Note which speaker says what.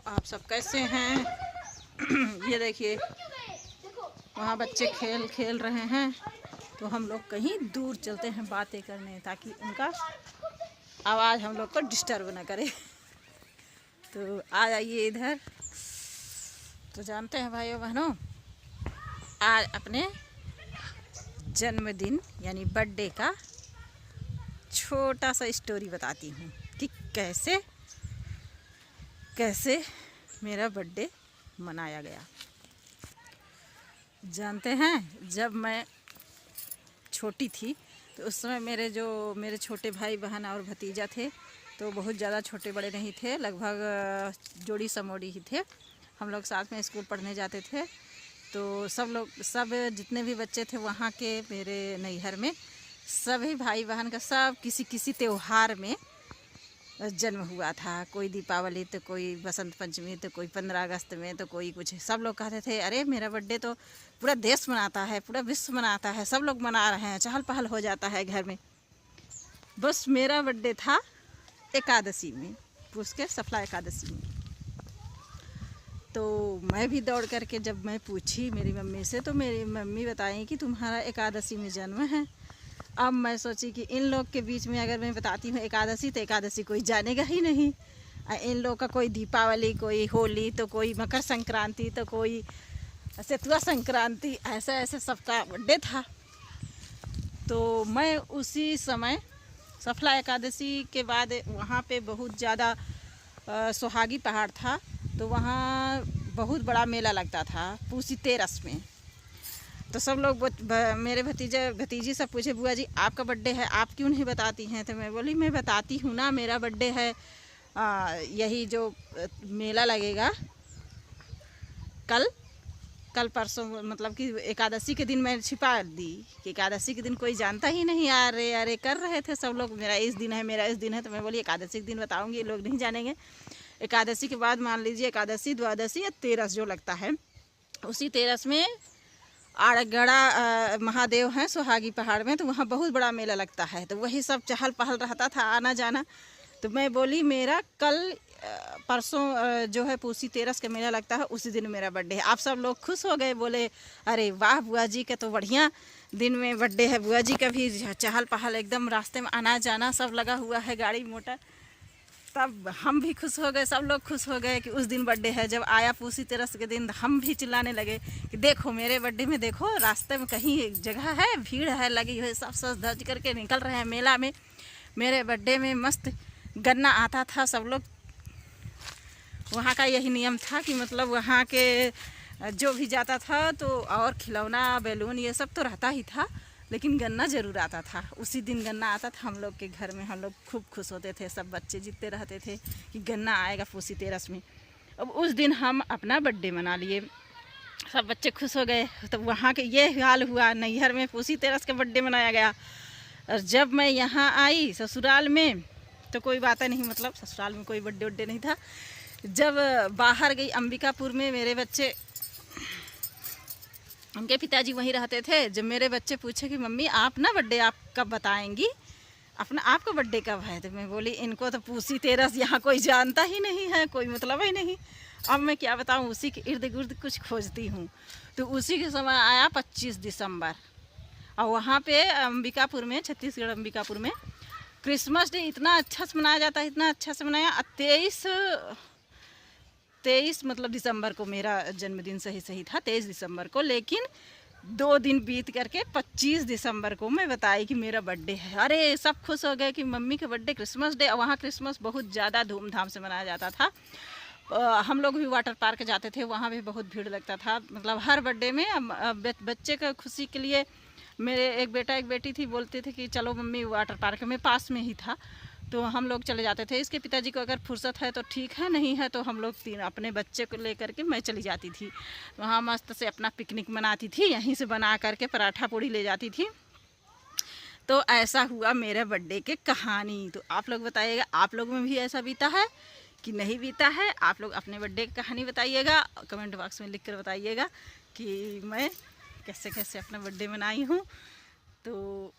Speaker 1: आप सब कैसे हैं? ये देखिए वहाँ बच्चे खेल खेल रहे हैं, तो हम लोग कहीं दूर चलते हैं बातें करने, ताकि उनका आवाज़ हम लोग को डिस्टर्ब ना करे। तो आ जाइए इधर। तो जानते हैं भाइयों बहनों, आज अपने जन्मदिन यानी बर्थडे का छोटा सा स्टोरी बताती हूँ कि कैसे कैसे मेरा बर्थडे मनाया गया। जानते हैं, जब मैं छोटी थी तो उस समय मेरे छोटे भाई बहन और भतीजा थे, तो बहुत ज़्यादा छोटे बड़े नहीं थे, लगभग जोड़ी समोड़ी ही थे। हम लोग साथ में स्कूल पढ़ने जाते थे। तो सब जितने भी बच्चे थे वहाँ के, मेरे नैहर में सभी भाई बहन का सब किसी किसी त्यौहार में जन्म हुआ था। कोई दीपावली, तो कोई बसंत पंचमी, तो कोई 15 अगस्त में, तो कोई कुछ। सब लोग कहते थे अरे मेरा बर्थडे तो पूरा देश मनाता है, पूरा विश्व मनाता है, सब लोग मना रहे हैं, चहल पहल हो जाता है घर में। बस मेरा बर्थडे था एकादशी में, पूछ के सफला एकादशी में। तो मैं भी दौड़ करके जब मैं पूछी मेरी मम्मी से, तो मेरी मम्मी बताई कि तुम्हारा एकादशी में जन्म है। अब मैं सोची कि इन लोग के बीच में अगर मैं बताती हूँ एकादशी, तो एकादशी कोई जानेगा ही नहीं। इन लोग का कोई दीपावली, कोई होली, तो कोई मकर संक्रांति, तो कोई सेतुआ संक्रांति, ऐसे ऐसे सबका बर्थडे था। तो मैं उसी समय सफला एकादशी के बाद वहाँ पे बहुत ज़्यादा सुहागी पहाड़ था, तो वहाँ बहुत बड़ा मेला लगता था पूसी तेरस में। तो सब लोग मेरे भतीजी सब पूछे, बुआ जी आपका बर्थडे है, आप क्यों नहीं बताती हैं? तो मैं बोली मैं बताती हूँ ना, मेरा बर्थडे है यही जो मेला लगेगा कल परसों, मतलब कि एकादशी के दिन मैं छिपा दी कि एकादशी के दिन कोई जानता ही नहीं। अरे अरे कर रहे थे सब लोग, मेरा इस दिन है, मेरा इस दिन है। तो मैं बोली एकादशी के दिन बताऊँगी, ये लोग नहीं जानेंगे। एकादशी के बाद मान लीजिए एकादशी, द्वादशी या तेरस जो लगता है, उसी तेरस में आड़गड़ा महादेव हैं सुहागी पहाड़ में, तो वहाँ बहुत बड़ा मेला लगता है। तो वही सब चहल पहल रहता था, आना जाना। तो मैं बोली मेरा कल परसों जो है पूसी तेरस का मेला लगता है, उसी दिन मेरा बर्थडे है। आप सब लोग खुश हो गए, बोले अरे वाह बुआ जी का तो बढ़िया दिन में बर्थडे है। बुआ जी का भी चहल पहल एकदम, रास्ते में आना जाना सब लगा हुआ है, गाड़ी मोटर। तब हम भी खुश हो गए, सब लोग खुश हो गए कि उस दिन बर्थडे है। जब आया पूसी तेरस के दिन, हम भी चिल्लाने लगे कि देखो मेरे बर्थडे में, देखो रास्ते में कहीं एक जगह है, भीड़ है लगी हुई, सब सज धज करके निकल रहे हैं मेला में। मेरे बर्थडे में मस्त गन्ना आता था। सब लोग, वहाँ का यही नियम था कि मतलब वहाँ के जो भी जाता था तो, और खिलौना बैलून ये सब तो रहता ही था, लेकिन गन्ना ज़रूर आता था। उसी दिन गन्ना आता था हम लोग के घर में, हम लोग खूब खुश होते थे, सब बच्चे जीतते रहते थे कि गन्ना आएगा पूसी तेरस में। अब उस दिन हम अपना बर्थडे मना लिए, सब बच्चे खुश हो गए। तो वहाँ के ये हाल हुआ, नैहर में पूसी तेरस का बर्थडे मनाया गया। और जब मैं यहाँ आई ससुराल में, तो कोई बात नहीं, मतलब ससुराल में कोई बर्थडे उड्डे नहीं था। जब बाहर गई अंबिकापुर में, मेरे बच्चे, उनके पिताजी वहीं रहते थे। जब मेरे बच्चे पूछे कि मम्मी आप ना बर्थडे आप कब बताएंगी, अपना आपका बर्थडे कब है? तो मैं बोली इनको तो पूसी तेरस यहाँ कोई जानता ही नहीं है, कोई मतलब ही नहीं। अब मैं क्या बताऊँ, उसी के इर्द गिर्द कुछ खोजती हूँ। तो उसी के समय आया 25 दिसंबर, और वहाँ पे अंबिकापुर में, छत्तीसगढ़ अंबिकापुर में क्रिसमस डे इतना अच्छा से मनाया जाता है, इतना अच्छा से मनाया। 23 मतलब दिसंबर को मेरा जन्मदिन सही था, 23 दिसंबर को। लेकिन 2 दिन बीत करके 25 दिसंबर को मैं बताई कि मेरा बर्थडे है। अरे सब खुश हो गए कि मम्मी का बर्थडे क्रिसमस डे। और वहाँ क्रिसमस बहुत ज़्यादा धूमधाम से मनाया जाता था। हम लोग भी वाटर पार्क जाते थे, वहाँ भी बहुत भीड़ लगता था। मतलब हर बर्थडे में बच्चे का खुशी के लिए, मेरे एक बेटा एक बेटी थी, बोलते थे कि चलो मम्मी वाटर पार्क में, पास में ही था, तो हम लोग चले जाते थे। इसके पिताजी को अगर फुर्सत है तो ठीक है, नहीं है तो हम लोग तीन अपने बच्चे को लेकर के मैं चली जाती थी। वहाँ मस्त से अपना पिकनिक मनाती थी, यहीं से बना करके पराठा पूड़ी ले जाती थी। तो ऐसा हुआ मेरे बर्थडे के कहानी। तो आप लोग बताइएगा, आप लोग में भी ऐसा बीता है कि नहीं बीता है? आप लोग अपने बर्थडे की कहानी बताइएगा, कमेंट बॉक्स में लिख कर बताइएगा कि मैं कैसे कैसे अपना बर्थडे मनाई हूँ। तो